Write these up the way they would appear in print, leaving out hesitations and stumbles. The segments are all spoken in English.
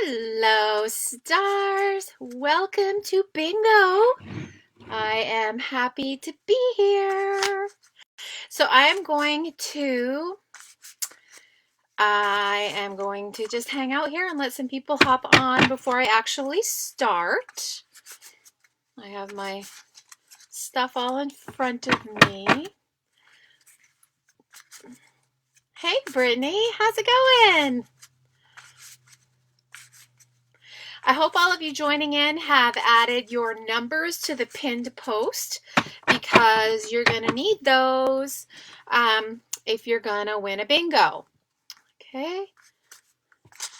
Hello, stars. Welcome to Bingo. I am happy to be here. So I am going to just hang out here and let some people hop on before I actually start. I have my stuff all in front of me. Hey, Brittany, how's it going? I hope all of you joining in have added your numbers to the pinned post because you're going to need those if you're going to win a bingo. Okay.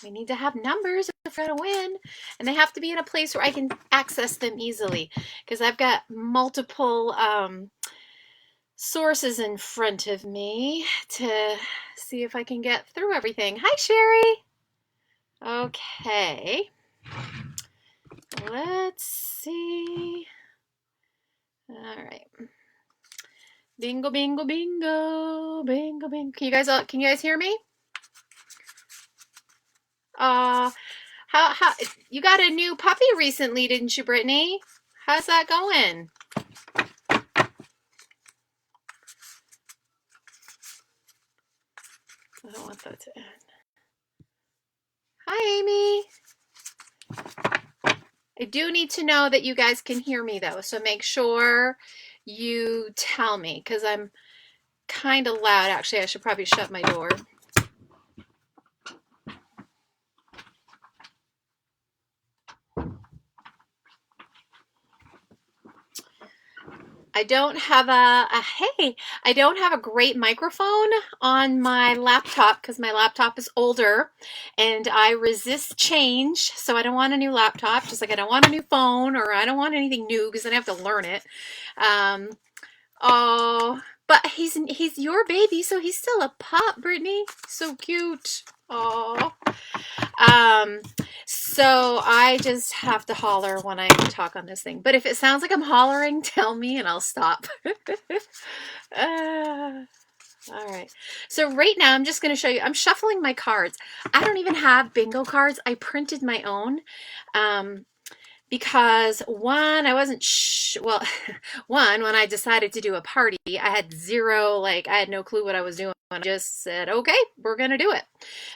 We need to have numbers if we're going to win, and they have to be in a place where I can access them easily because I've got multiple sources in front of me to see if I can get through everything. Hi, Sherry. Okay. Let's see. All right. Bingo, bingo, bingo, bingo, bingo. Can you guys hear me? How you got a new puppy recently, didn't you, Brittany? How's that going? I don't want that to end. Hi, Amy. I do need to know that you guys can hear me though, so make sure you tell me because I'm kind of loud. Actually, I should probably shut my door. I don't have I don't have a great microphone on my laptop because my laptop is older and I resist change. So I don't want a new laptop, just like I don't want a new phone or I don't want anything new because then I have to learn it. Oh, but he's your baby, so he's still a pup, Brittany. So cute. Oh. So I just have to holler when I talk on this thing. But if it sounds like I'm hollering, tell me and I'll stop. All right. So right now I'm just going to show you. I'm shuffling my cards. I don't even have bingo cards. I printed my own. Because one, I wasn't one, when I decided to do a party, I had I had no clue what I was doing. I just said, okay, we're going to do it.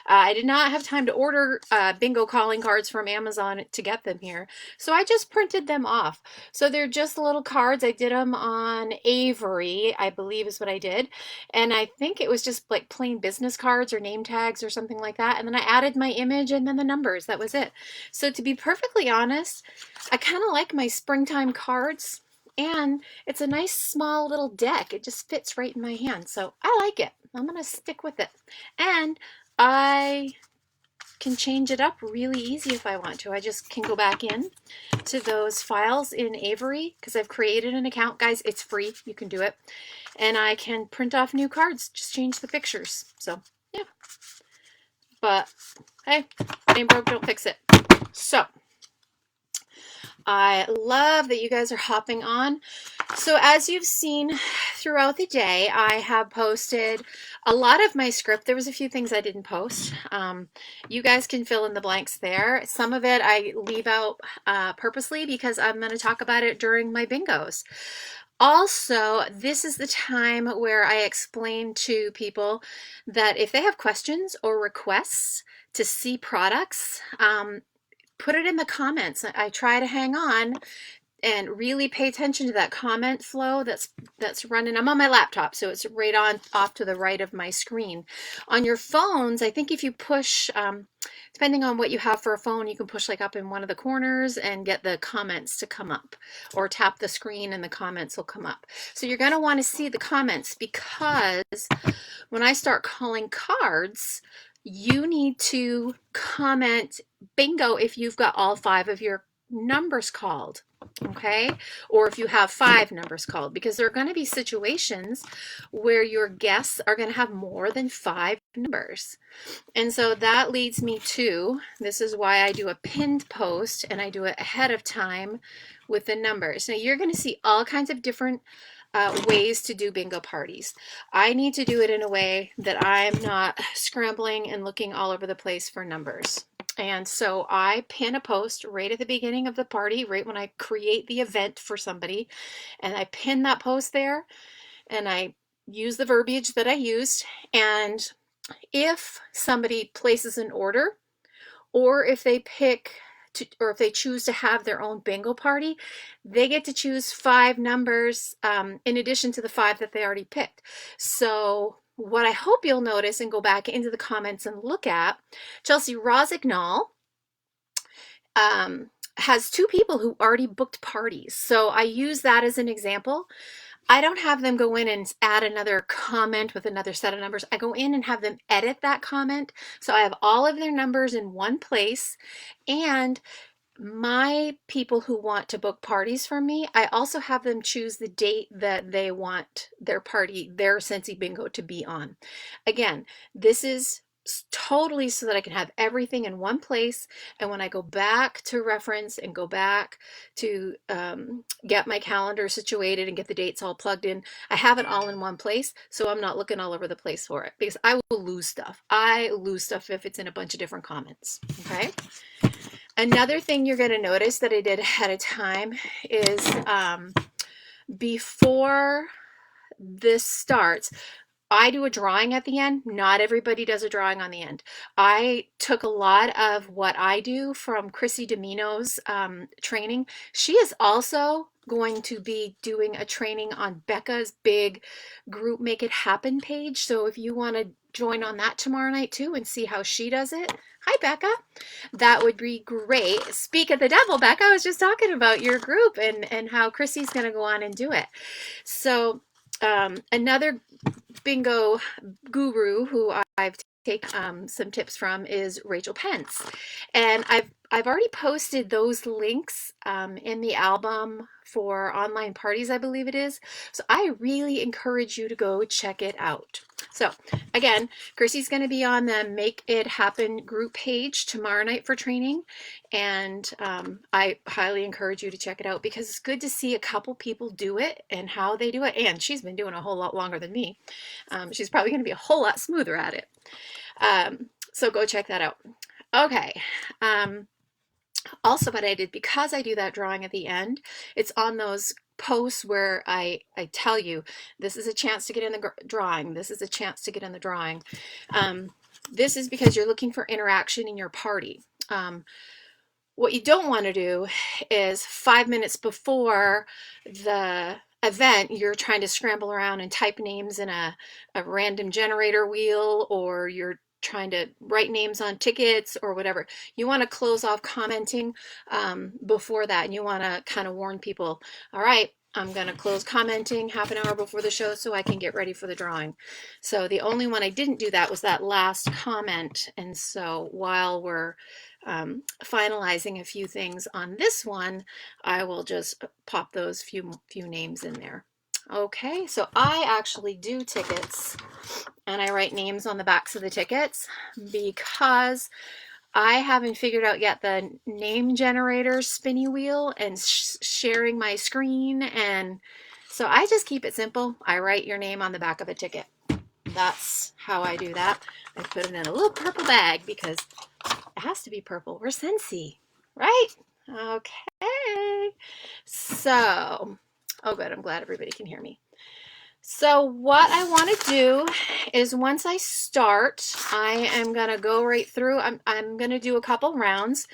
I did not have time to order bingo calling cards from Amazon to get them here. So I just printed them off. So they're just little cards. I did them on Avery, I believe is what I did. And I think it was just like plain business cards or name tags or something like that. And then I added my image and then the numbers. That was it. So to be perfectly honest, I kind of like my springtime cards, and it's a nice small little deck. It just fits right in my hand, so I like it. I'm going to stick with it. And I can change it up really easy if I want to. I just can go back in to those files in Avery because I've created an account. Guys, it's free. You can do it. And I can print off new cards. Just change the pictures. So, yeah. But, hey, ain't broke, don't fix it. So, I love that you guys are hopping on. So as you've seen throughout the day, I have posted a lot of my script. There was a few things I didn't post. You guys can fill in the blanks there. Some of it I leave out purposely because I'm going to talk about it during my bingos. Also, this is the time where I explain to people that if they have questions or requests to see products, put it in the comments. I try to hang on and really pay attention to that comment flow that's running. I'm on my laptop, so it's right on off to the right of my screen. On your phones, I think if you push, depending on what you have for a phone, you can push like up in one of the corners and get the comments to come up, or tap the screen and the comments will come up. So you're going to want to see the comments because when I start calling cards, you need to comment bingo if you've got all 5 of your numbers called, okay? Or if you have 5 numbers called, because there are going to be situations where your guests are going to have more than 5 numbers. And so that leads me to, this is why I do a pinned post and I do it ahead of time with the numbers. Now you're going to see all kinds of different ways to do bingo parties. I need to do it in a way that I'm not scrambling and looking all over the place for numbers. And so I pin a post right at the beginning of the party, right when I create the event for somebody, and I pin that post there, and I use the verbiage that I used. And if somebody places an order, or if they or if they choose to have their own bingo party, they get to choose 5 numbers in addition to the 5 that they already picked. So what I hope you'll notice and go back into the comments and look at, Chelsea Rosignol has 2 people who already booked parties. So I use that as an example. I don't have them go in and add another comment with another set of numbers. I go in and have them edit that comment. So I have all of their numbers in one place. And my people who want to book parties from me, I also have them choose the date that they want their party, their Scentsy Bingo, to be on. Again, this is totally so that I can have everything in one place, and when I go back to reference and go back to get my calendar situated and get the dates all plugged in, I have it all in one place, so I'm not looking all over the place for it, because I will lose stuff. I lose stuff if it's in a bunch of different comments. Okay. Another thing you're going to notice that I did ahead of time is before this starts, I do a drawing at the end. Not everybody does a drawing on the end. I took a lot of what I do from Chrissy Domino's training. She is also going to be doing a training on Becca's big group Make It Happen page. So if you want to join on that tomorrow night too and see how she does it. Hi, Becca. That would be great. Speak of the devil, Becca, I was just talking about your group and how Chrissy's going to go on and do it. So another bingo guru who I've taken some tips from is Rachel Pence. And I've already posted those links in the album for online parties, I believe it is. So I really encourage you to go check it out. So again, Chrissy's going to be on the Make It Happen group page tomorrow night for training. And I highly encourage you to check it out, because it's good to see a couple people do it and how they do it. And she's been doing a whole lot longer than me. She's probably going to be a whole lot smoother at it. So go check that out. Okay. Also, what I did, because I do that drawing at the end, it's on those posts where I tell you, this is a chance to get in the drawing. This is a chance to get in the drawing. This is because you're looking for interaction in your party. What you don't want to do is 5 minutes before the event, you're trying to scramble around and type names in a random generator wheel, or you're trying to write names on tickets or whatever. You want to close off commenting before that, and you want to kind of warn people, all right, I'm going to close commenting half an hour before the show so I can get ready for the drawing. So the only one I didn't do that was that last comment. And so while we're finalizing a few things on this one, I will just pop those few names in there. Okay, so I actually do tickets and I write names on the backs of the tickets because I haven't figured out yet the name generator spinny wheel and sharing my screen, and so I just keep it simple. I write your name on the back of a ticket. That's how I do that. I put it in a little purple bag because it has to be purple. We're Scentsy, right? Okay. So, oh good, I'm glad everybody can hear me. So what I want to do is, once I start, I am going to go right through. I'm going to do a couple rounds,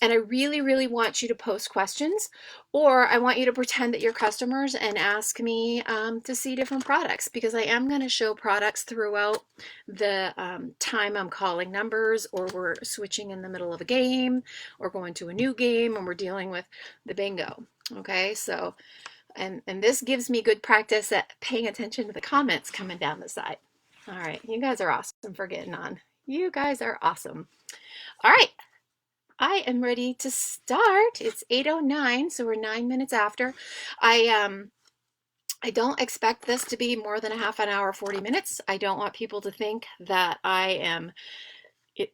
and I really, really want you to post questions, or I want you to pretend that you're customers and ask me to see different products, because I am going to show products throughout the time I'm calling numbers, or we're switching in the middle of a game, or going to a new game, and we're dealing with the bingo. Okay, so and this gives me good practice at paying attention to the comments coming down the side. All right, you guys are awesome for getting on. You guys are awesome. All right, I am ready to start. It's 8:09, so we're 9 minutes after. I don't expect this to be more than a half an hour, 40 minutes. I don't want people to think that I am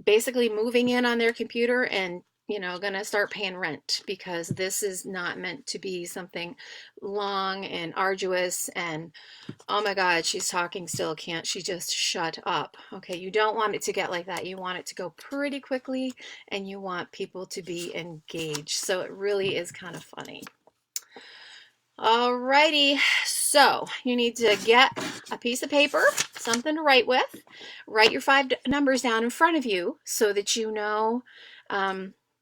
basically moving in on their computer and gonna start paying rent, because this is not meant to be something long and arduous. And oh my God, she's talking still. Can't she just shut up? Okay, you don't want it to get like that. You want it to go pretty quickly, and you want people to be engaged. So it really is kind of funny. Alrighty, so you need to get a piece of paper, something to write with. Write your 5 numbers down in front of you so that you know,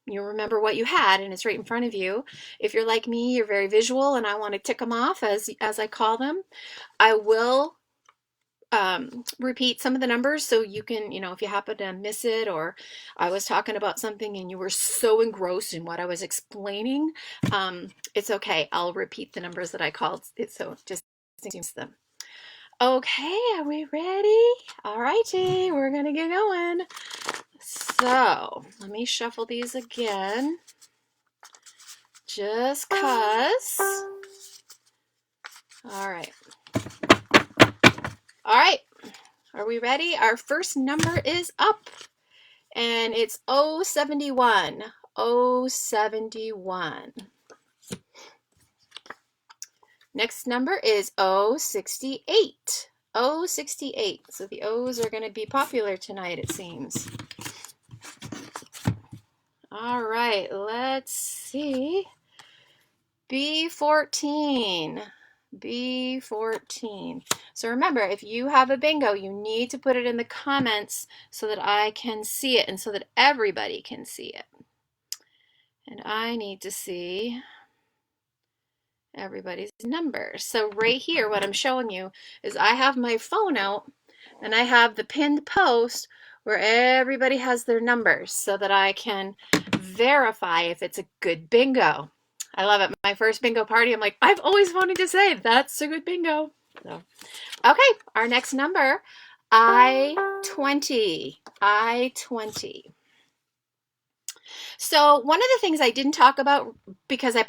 you remember what you had and it's right in front of you. If you're like me, you're very visual and I want to tick them off as I call them. I will repeat some of the numbers so you can, if you happen to miss it, or I was talking about something and you were so engrossed in what I was explaining, it's okay. I'll repeat the numbers that I called, so just use them. Okay, are we ready? All righty, we're gonna get going. So let me shuffle these again, just cause. All right. All right. Are we ready? Our first number is up, and it's 071. 071. Next number is 068. 068. So the O's are going to be popular tonight, it seems. All right, let's see. B14. B14. So remember, if you have a bingo, you need to put it in the comments so that I can see it and so that everybody can see it. And I need to see everybody's numbers. So right here, what I'm showing you is I have my phone out and I have the pinned post where everybody has their numbers so that I can verify if it's a good bingo. I love it. My first bingo party, I'm like, I've always wanted to say that's a good bingo. So, okay, our next number, I-20. I-20. So one of the things I didn't talk about, because I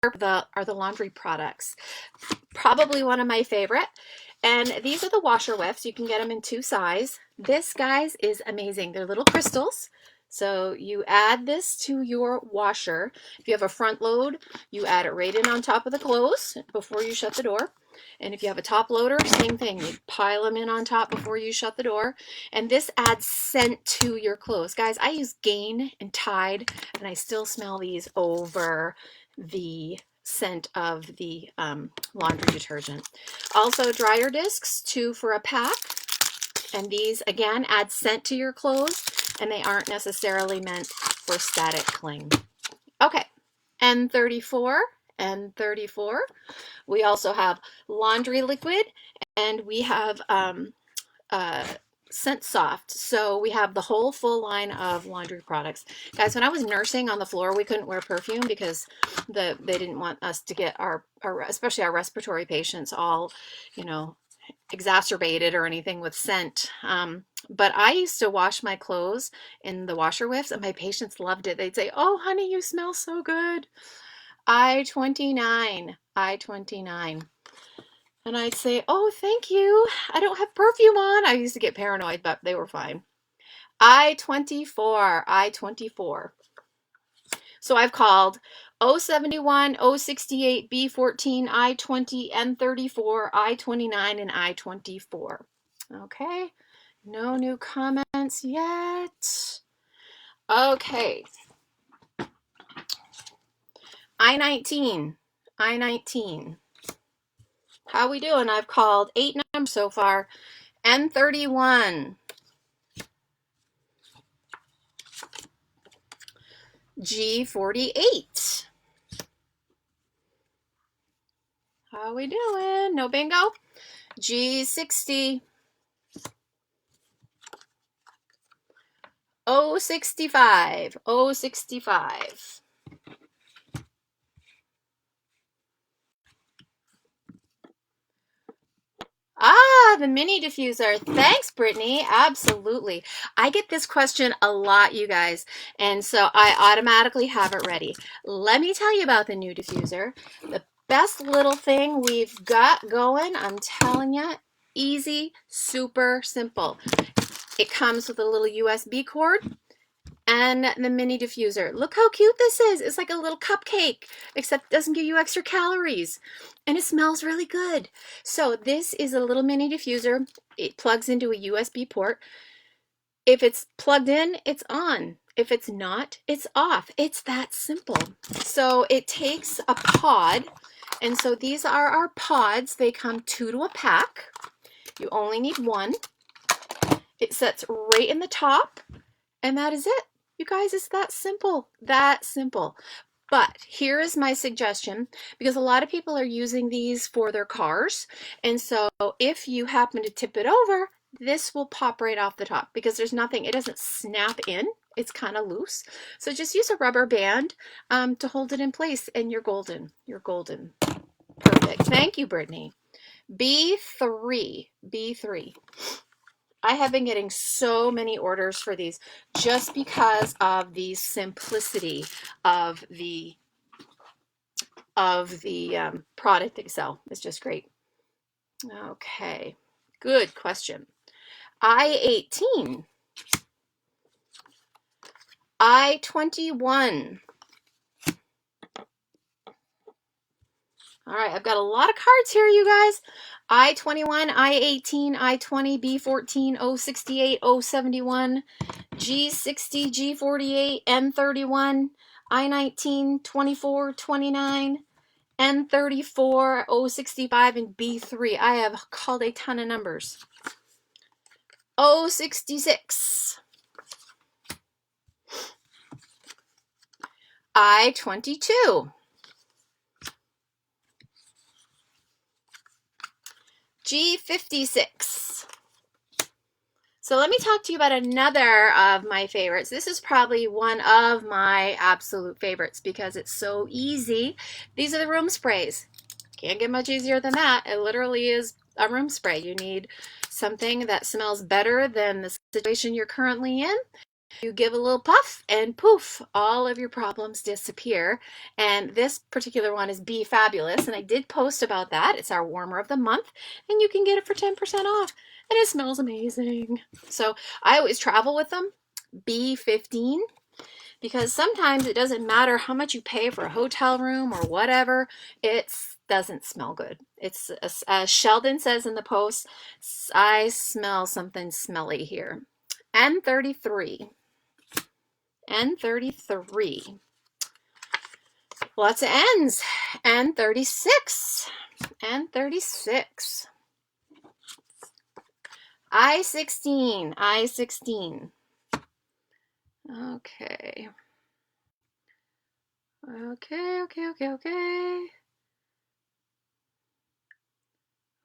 are the laundry products. Probably one of my favorite. And these are the washer whiffs. You can get them in 2 sizes. This, guys, is amazing. They're little crystals. So you add this to your washer. If you have a front load, you add it right in on top of the clothes before you shut the door. And if you have a top loader, same thing. You pile them in on top before you shut the door. And this adds scent to your clothes. Guys, I use Gain and Tide, and I still smell these over the scent of the laundry detergent. Also, dryer discs, 2 for a pack. And these, again, add scent to your clothes, and they aren't necessarily meant for static cling. Okay, N34, N34. We also have laundry liquid, and we have Scent Soft. So we have the whole full line of laundry products. Guys, when I was nursing on the floor, we couldn't wear perfume because they didn't want us to get our especially our respiratory patients all, exacerbated or anything with scent. But I used to wash my clothes in the washer whiffs, and my patients loved it. They'd say, "Oh, honey, you smell so good." I-29. I-29. And I'd say, "Oh, thank you. I don't have perfume on." I used to get paranoid, but they were fine. I-24. I-24. So I've called 071, 068, B14, I-20, N34, I-29, and I-24. Okay. No new comments yet. Okay. I-19. I-19. How we doing? I've called 8 numbers so far. N31. G48. How we doing? No bingo? G60. 065. 065. Ah, the mini diffuser. Thanks, Brittany. Absolutely. I get this question a lot, you guys, and so I automatically have it ready. Let me tell you about the new diffuser. The best little thing we've got going, I'm telling you, easy, super simple. It comes with a little USB cord, and the mini diffuser. Look how cute this is. It's like a little cupcake, except it doesn't give you extra calories. And it smells really good. So this is a little mini diffuser. It plugs into a USB port. If it's plugged in, it's on. If it's not, it's off. It's that simple. So it takes a pod. And so these are our pods. They come 2 to a pack. You only need 1. It sets right in the top. And that is it. You guys, it's that simple. That simple. But here is my suggestion, because a lot of people are using these for their cars. And so if you happen to tip it over, this will pop right off the top because there's nothing, it doesn't snap in. It's kind of loose. So just use a rubber band to hold it in place and you're golden. You're golden. Perfect. Thank you, Brittany. B3. B3. I have been getting so many orders for these just because of the simplicity of the product they sell. It's just great. Okay, good question. I-18, I-21. All right, I've got a lot of cards here, you guys. I-21, I-18, I-20, B-14, O-68, O-71, G-60, G-48, N-31, I-19, 24, 29, N-34, O-65, and B-3. I have called a ton of numbers. O-66. I-22. G56. So let me talk to you about another of my favorites. This is probably one of my absolute favorites because it's so easy. These are the room sprays. Can't get much easier than that. It literally is a room spray. You need something that smells better than the situation you're currently in. You give a little puff and poof, all of your problems disappear. And this particular one is Be Fabulous, and I did post about that. It's our warmer of the month, and you can get it for 10% off, and it smells amazing. So I always travel with them, B15, because sometimes it doesn't matter how much you pay for a hotel room or whatever, it doesn't smell good. It's, as Sheldon says in the post, I smell something smelly here. N33. N33. Lots of N's. N36. N36. I-16. I-16. Okay. Okay.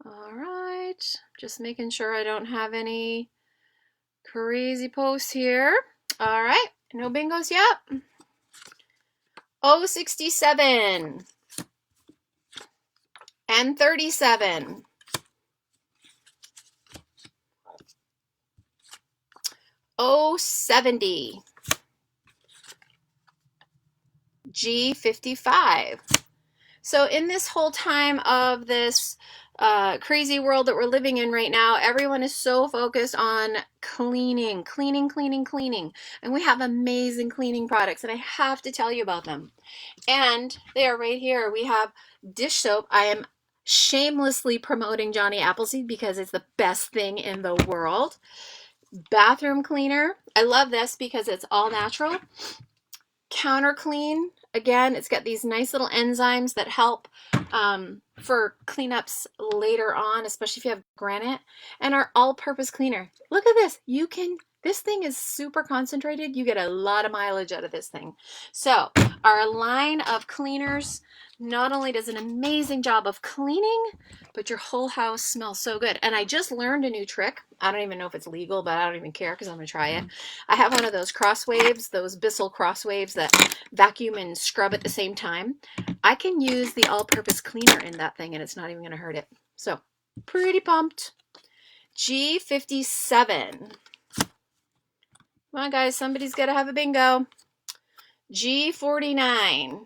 All right. Just making sure I don't have any crazy posts here. All right. No bingos yet. O67. N37. O70. G55. So in this whole time of this crazy world that we're living in right now, everyone is so focused on cleaning. And we have amazing cleaning products, and I have to tell you about them. And they are right here. We have dish soap. I am shamelessly promoting Johnny Appleseed because it's the best thing in the world. Bathroom cleaner. I love this because it's all natural. Counter clean. Again, it's got these nice little enzymes that help for cleanups later on, especially if you have granite. And our all-purpose cleaner. Look at this. This thing is super concentrated. You get a lot of mileage out of this thing. So our line of cleaners not only does an amazing job of cleaning, but your whole house smells so good. And I just learned a new trick. I don't even know if it's legal, but I don't even care because I'm going to try it. I have one of those crosswaves, those Bissell crosswaves that vacuum and scrub at the same time. I can use the all-purpose cleaner in that thing and it's not even going to hurt it. So pretty pumped. G57. Come on, guys. Somebody's got to have a bingo. G49.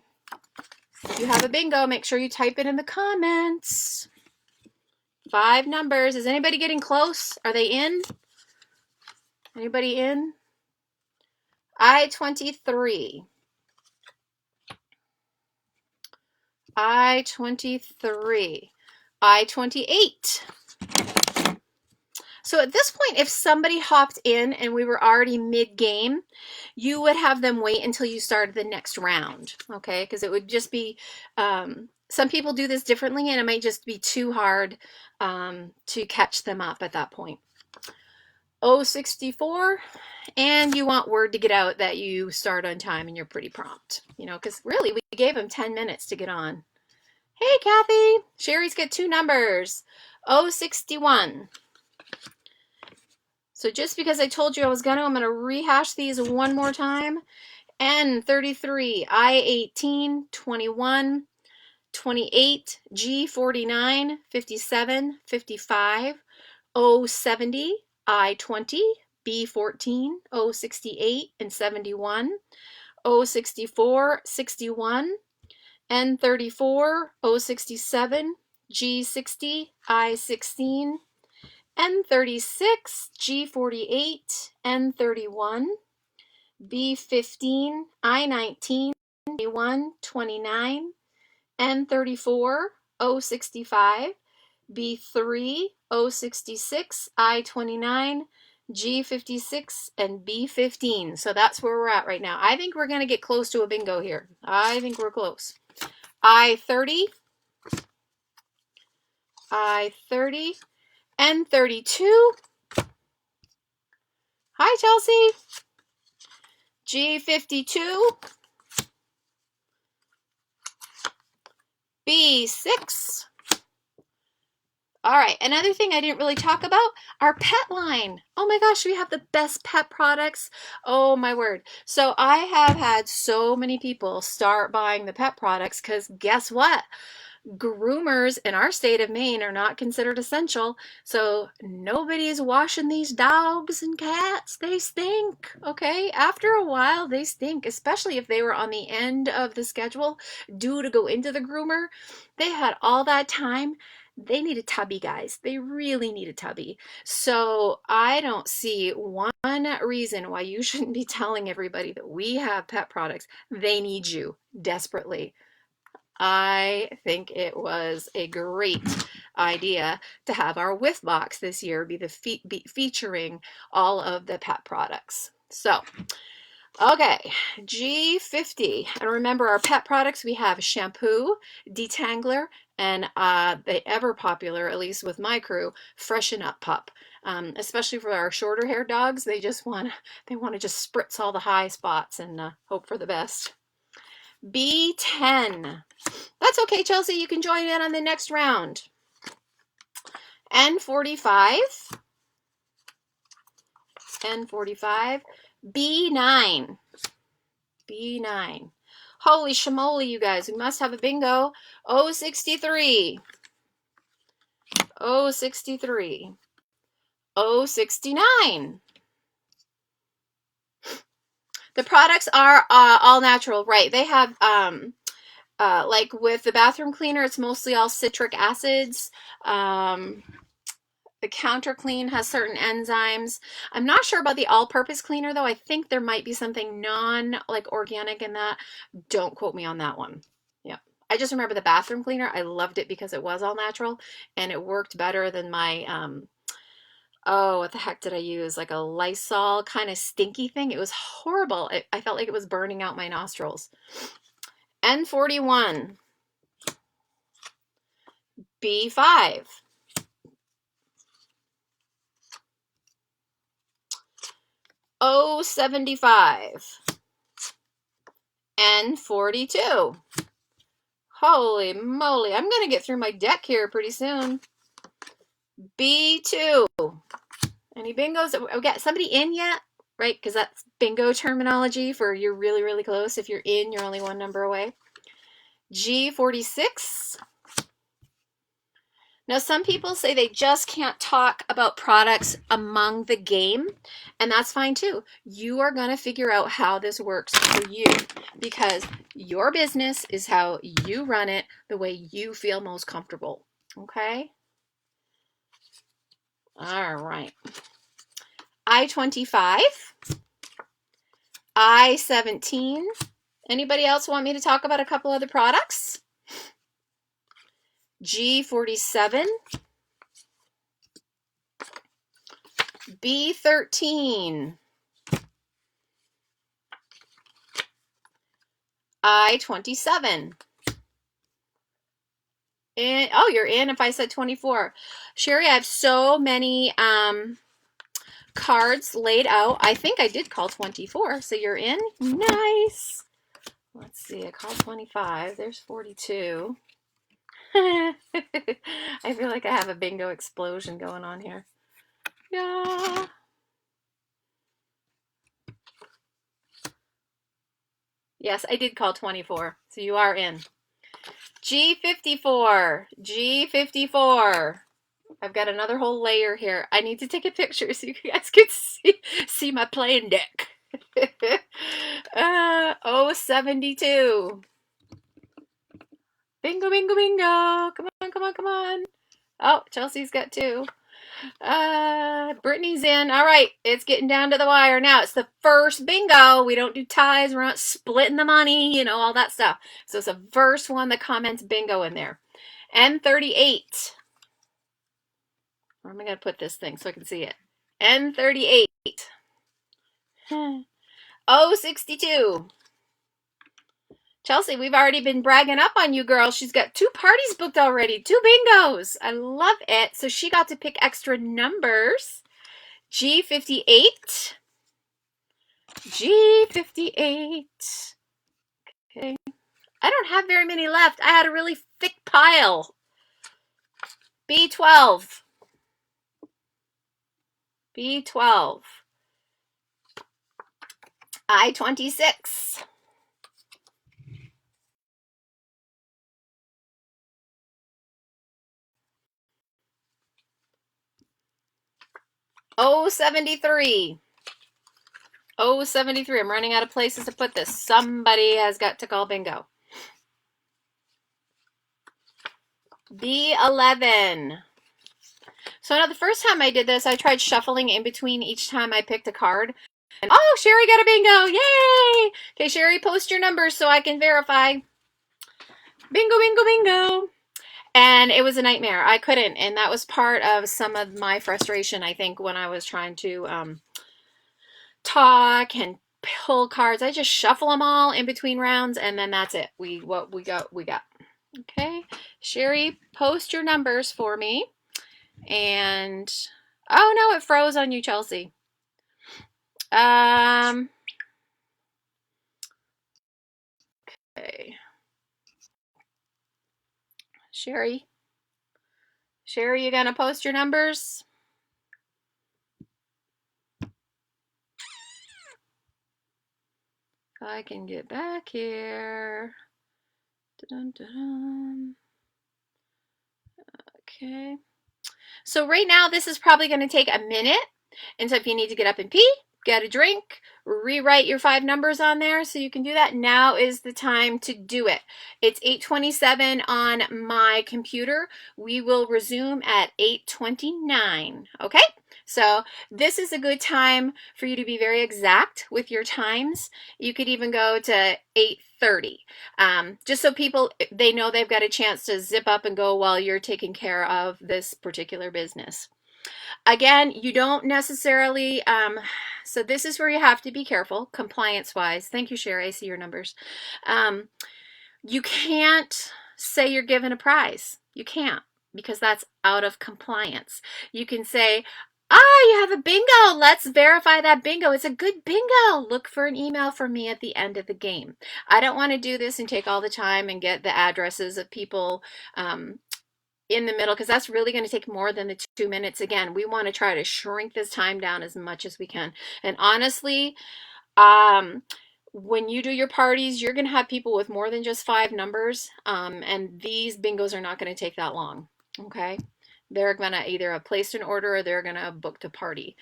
If you have a bingo, make sure you type it in the comments. 5 numbers. Is anybody getting close? Are they in? Anybody in? I-23. I-23. I-28. So at this point, if somebody hopped in and we were already mid-game, you would have them wait until you started the next round, okay? Because it would just be, some people do this differently and it might just be too hard to catch them up at that point. 064, and you want word to get out that you start on time and you're pretty prompt, you know, because really we gave them 10 minutes to get on. Hey, Kathy. Sherry's got 2 numbers. 061. So just because I told you I was I'm going to rehash these one more time. N33, I18, 21, 28, G49, 57, 55, 070, I20, B14, 068, and 71, 064, 61, N34, 067, G60, I16, N36, G48, N31, B15, I19, 21, 29, N34, 065, B3, 066, I29, G56, and B15. So that's where we're at right now. I think we're going to get close to a bingo here. I think we're close. I30, I30, N32. Hi, Chelsea. G52, B6. All right, another thing I didn't really talk about, our pet line. Oh my gosh, we have the best pet products. Oh my word. So I have had so many people start buying the pet products because guess what? Groomers in our state of Maine are not considered essential, so nobody's washing these dogs and cats. They stink, okay? After a while, they stink, especially if they were on the end of the schedule due to go into the groomer. They had all that time. They need a tubby, guys. They really need a tubby. So I don't see one reason why you shouldn't be telling everybody that we have pet products. They need you desperately. I think it was a great idea to have our whiff box this year be featuring all of the pet products. So, okay, G50. And remember our pet products, we have shampoo, detangler, and the ever popular, at least with my crew, Freshen Up Pup. Especially for our shorter hair dogs, they want to just spritz all the high spots and hope for the best. B10. That's okay, Chelsea. You can join in on the next round. N45. N45. B9. B9. Holy shamoly, you guys. We must have a bingo. 063. 063. 069. The products are all natural, right? They have like with the bathroom cleaner, it's mostly all citric acids. The counter clean has certain enzymes. I'm not sure about the all-purpose cleaner though. I think there might be something like organic in that. Don't quote me on that one. Yeah. I just remember the bathroom cleaner. I loved it because it was all natural and it worked better than my oh, what the heck did I use? Like a Lysol kind of stinky thing. It was horrible. I felt like it was burning out my nostrils. N41. B5. O75. N42. Holy moly, I'm going to get through my deck here pretty soon. B2. Any bingos? We got somebody in yet? Right, because that's bingo terminology for you're really, really close. If you're in, you're only one number away. G46. Now, some people say they just can't talk about products among the game, and that's fine too. You are going to figure out how this works for you because your business is how you run it the way you feel most comfortable. Okay? All right. I-25, I-17. Anybody else want me to talk about a couple other products? G-47. B-13. I-27. And, oh, you're in if I said 24. Sherry, I have so many cards laid out. I think I did call 24, so you're in. Nice. Let's see, I called 25. There's 42. I feel like I have a bingo explosion going on here. Yeah. Yes, I did call 24, so you are in. G54. G54. I've got another whole layer here. I need to take a picture so you guys can see my playing deck. 072. Bingo, bingo, bingo. Come on, come on, come on. Oh, Chelsea's got 2. Brittany's in. All right, it's getting down to the wire now. It's the first bingo. We don't do ties. We're not splitting the money, you know, all that stuff. So it's the first one that comments bingo in there. N38. Where am I going to put this thing so I can see it? N38. 062. Chelsea, we've already been bragging up on you, girl. She's got 2 parties booked already. 2 bingos. I love it. So she got to pick extra numbers. G58. G58. Okay. I don't have very many left. I had a really thick pile. B12. B12. I-26. O-73. O-73. I'm running out of places to put this. Somebody has got to call bingo. B11. So now the first time I did this, I tried shuffling in between each time I picked a card. And oh, Sherry got a bingo. Yay! Okay, Sherry, post your numbers so I can verify. Bingo, bingo, bingo. And it was a nightmare. I couldn't. And that was part of some of my frustration, I think, when I was trying to talk and pull cards. I just shuffle them all in between rounds, and then that's it. What we got. Okay. Sherry, post your numbers for me. And oh no, it froze on you, Chelsea. Okay. Sherry, you gonna post your numbers? If I can get back here. Dun-dun-dun. Okay. So right now, this is probably going to take a minute. And so if you need to get up and pee, get a drink, rewrite your 5 numbers on there so you can do that. Now is the time to do it. It's 8:27 on my computer. We will resume at 8:29. Okay? So this is a good time for you to be very exact with your times. You could even go to 8:30. Just so people, they know they've got a chance to zip up and go while you're taking care of this particular business. Again, you don't necessarily, so this is where you have to be careful, compliance-wise. Thank you, Sherry. I see your numbers. You can't say you're given a prize. You can't, because that's out of compliance. You can say, you have a bingo. Let's verify that bingo. It's a good bingo. Look for an email from me at the end of the game. I don't want to do this and take all the time and get the addresses of people in the middle, because that's really going to take more than the 2 minutes. Again, we want to try to shrink this time down as much as we can. And honestly, when you do your parties, you're going to have people with more than just 5 numbers. And these bingos are not going to take that long. Okay. They're going to either have placed an order or they're going to have booked a party.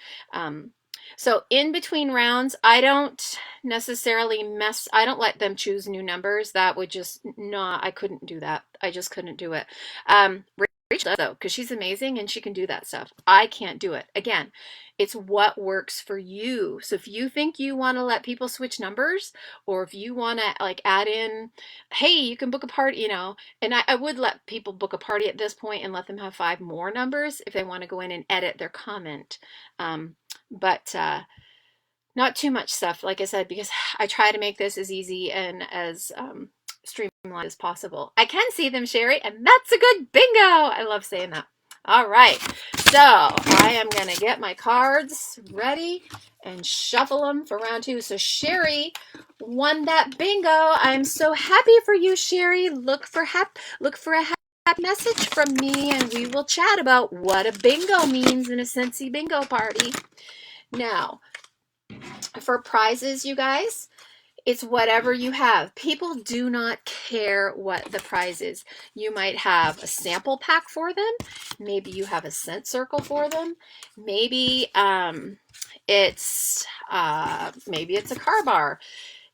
So in between rounds, I don't necessarily I don't let them choose new numbers. That would just not, I couldn't do that. I just couldn't do it. Rachel does, though, because she's amazing and she can do that stuff. I can't do it. Again, it's what works for you. So if you think you want to let people switch numbers, or if you want to like add in, hey, you can book a party, and I would let people book a party at this point and let them have 5 more numbers if they want to go in and edit their comment. But not too much stuff, like I said, because I try to make this as easy and as streamlined as possible. I can see them, Sherry, and that's a good bingo. I love saying that. All right, so I am going to get my cards ready and shuffle them for round 2. So Sherry won that bingo. I'm so happy for you, Sherry. Look for a happy message from me, and we will chat about what a bingo means in a Scentsy Bingo Party. Now, for prizes, you guys, it's whatever you have. People do not care what the prize is. You might have a sample pack for them. Maybe you have a scent circle for them. Maybe it's a car bar.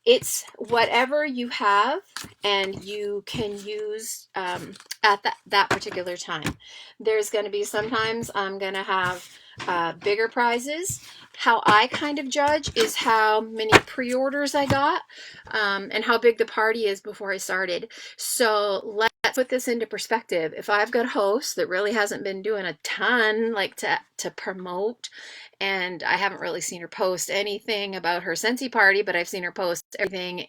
It's whatever you have and you can use at that particular time. There's going to be sometimes I'm going to have bigger prizes. How I kind of judge is how many pre-orders I got and how big the party is before I started. So let's put this into perspective. If I've got a host that really hasn't been doing a ton like to promote, and I haven't really seen her post anything about her Scentsy party, but I've seen her post everything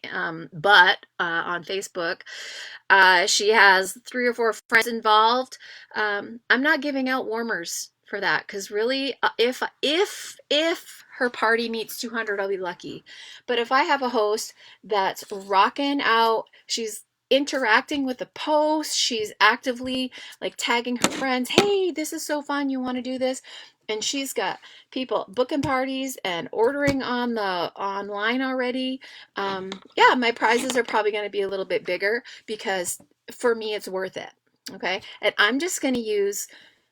but on Facebook. She has 3 or 4 friends involved. I'm not giving out warmers for that, because really if her party meets 200, I'll be lucky. But if I have a host that's rocking out, she's interacting with the post, she's actively like tagging her friends, hey, this is so fun, you want to do this, and she's got people booking parties and ordering on the online already, yeah, my prizes are probably going to be a little bit bigger, because for me it's worth it. Okay, and I'm just going to use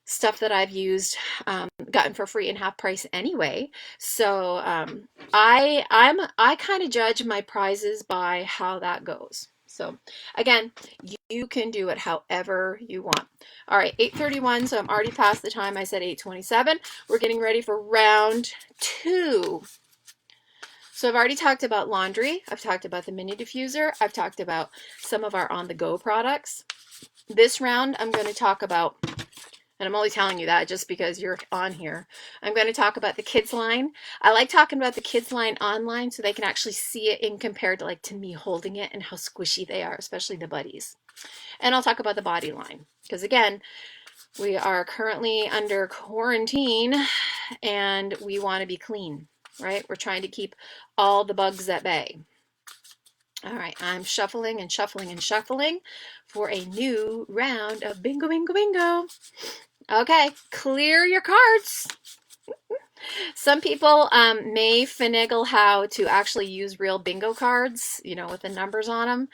stuff that I've used, gotten for free and half price anyway. So I kind of judge my prizes by how that goes. So again, you can do it however you want. All right, 8:31, so I'm already past the time I said 8:27. We're getting ready for round 2. So I've already talked about laundry. I've talked about the mini diffuser. I've talked about some of our on-the-go products. This round, I'm going to talk about, and I'm only telling you that just because you're on here, I'm going to talk about the kids line. I like talking about the kids line online so they can actually see it in compared to like to me holding it and how squishy they are, especially the buddies. And I'll talk about the body line, because again, we are currently under quarantine and we want to be clean, right? We're trying to keep all the bugs at bay. All right, I'm shuffling and shuffling and shuffling for a new round of bingo, bingo, bingo. Okay, clear your cards. Some people may finagle how to actually use real bingo cards, with the numbers on them.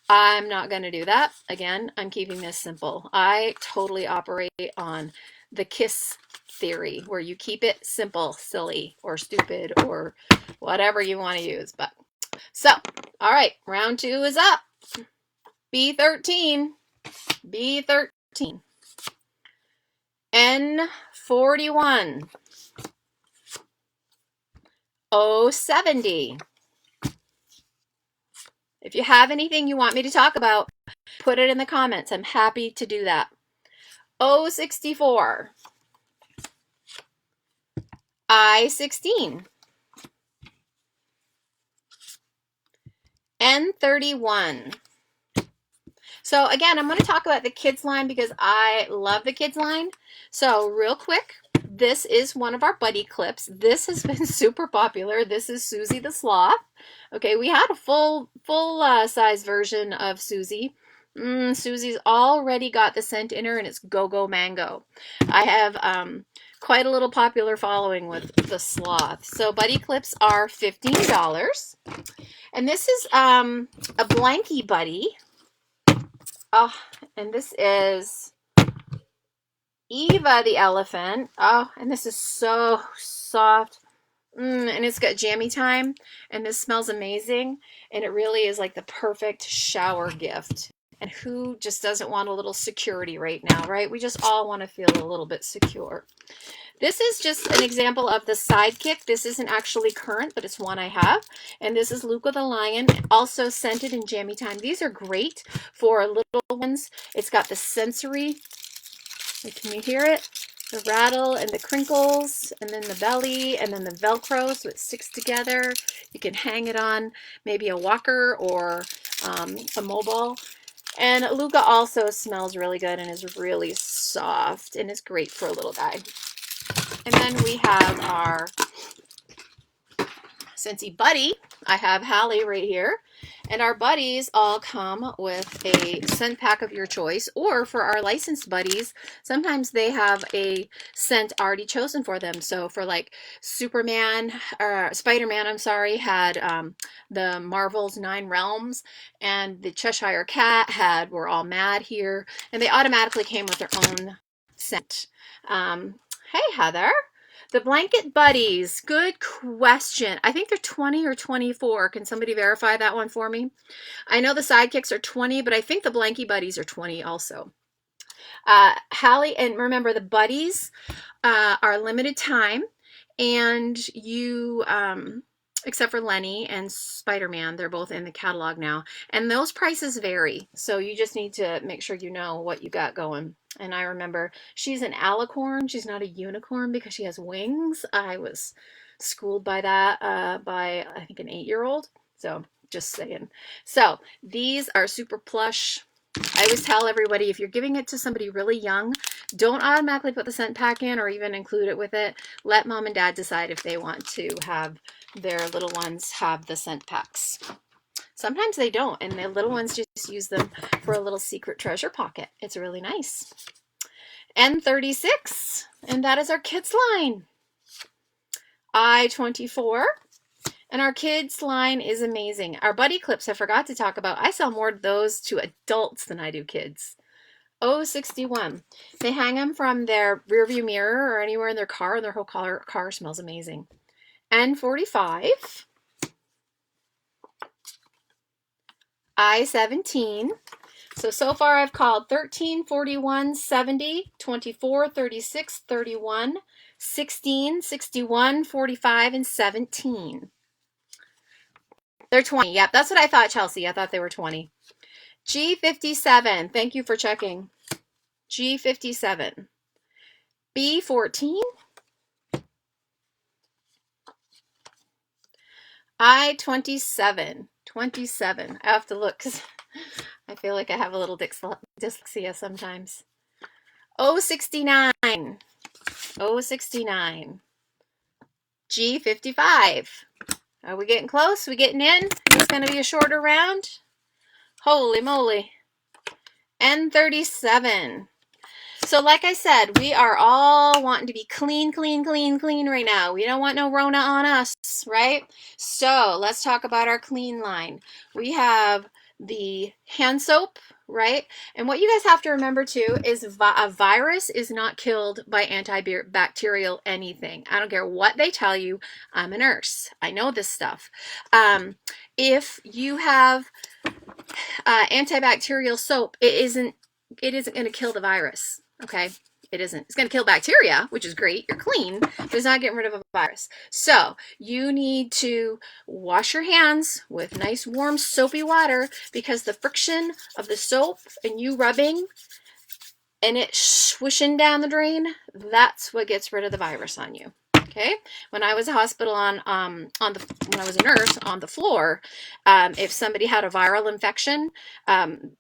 I'm not going to do that. Again, I'm keeping this simple. I totally operate on the KISS theory, where you keep it simple, silly, or stupid, or whatever you want to use. But so, all right, round 2 is up. B13. B13. N41. O70. If you have anything you want me to talk about, put it in the comments. I'm happy to do that. O64. I16. N31. So again, I'm going to talk about the kids line because I love the kids line. So real quick, this is one of our buddy clips. This has been super popular. This is Susie the Sloth. Okay, we had a full size version of Susie. Susie's already got the scent in her, and it's Go-Go Mango. I have quite a little popular following with the Sloth. So buddy clips are $15. And this is a blankie buddy. Oh, and this is Eva the elephant. Oh, and this is so soft. And it's got jammy time, and this smells amazing, and it really is like the perfect shower gift. And who just doesn't want a little security right now, right? We just all want to feel a little bit secure. This is just an example of the Sidekick. This isn't actually current, but it's one I have. And this is Luca the Lion, also scented in Jammy Time. These are great for little ones. It's got the sensory. Can you hear it? The rattle and the crinkles, and then the belly, and then the Velcro, so it sticks together. You can hang it on maybe a walker or a mobile. And Luca also smells really good and is really soft and is great for a little guy. And then we have our Scentsy Buddy. I have Hallie right here. And our buddies all come with a scent pack of your choice, or for our licensed buddies, sometimes they have a scent already chosen for them. So for like Superman, or Spider-Man, I'm sorry, had the Marvel's 9 Realms, and the Cheshire Cat had We're All Mad Here, and they automatically came with their own scent. Hey, Heather. The Blanket Buddies, good question. I think they're 20 or 24. Can somebody verify that one for me? I know the Sidekicks are 20, but I think the Blankie Buddies are 20 also. Hallie, and remember the Buddies are limited time, and you, except for Lenny and Spider-Man, they're both in the catalog now, and those prices vary, so you just need to make sure you know what you got going. And I remember she's an alicorn. She's not a unicorn because she has wings. I was schooled by that by, I think, an 8-year-old. So just saying. So these are super plush. I always tell everybody, if you're giving it to somebody really young, don't automatically put the scent pack in or even include it with it. Let mom and dad decide if they want to have their little ones have the scent packs. Sometimes they don't, and the little ones just use them for a little secret treasure pocket. It's really nice. N36, and that is our kids line. I-24, and our kids line is amazing. Our buddy clips I forgot to talk about. I sell more of those to adults than I do kids. O61. They hang them from their rearview mirror or anywhere in their car, and their whole car smells amazing. N45. I-17. So far I've called 13, 41, 70, 24, 36, 31, 16, 61, 45, and 17. They're 20. Yep, that's what I thought, Chelsea. I thought they were 20. G57. Thank you for checking. G57. B14. I-27. 27. I have to look because I feel like I have a little dyslexia sometimes. O69. O69. G55. Are we getting close? We getting in? It's going to be a shorter round. Holy moly. N37. So like I said, we are all wanting to be clean, clean, clean, clean right now. We don't want no Rona on us, right? So let's talk about our clean line. We have the hand soap, right? And what you guys have to remember too is a virus is not killed by antibacterial anything. I don't care what they tell you. I'm a nurse. I know this stuff. If you have antibacterial soap, it isn't going to kill the virus. Okay, it isn't. It's going to kill bacteria, which is great. You're clean, but it's not getting rid of a virus. So you need to wash your hands with nice warm soapy water, because the friction of the soap and you rubbing and it swishing down the drain, that's what gets rid of the virus on you. Okay, when I was a hospital when I was a nurse on the floor, if somebody had a viral infection,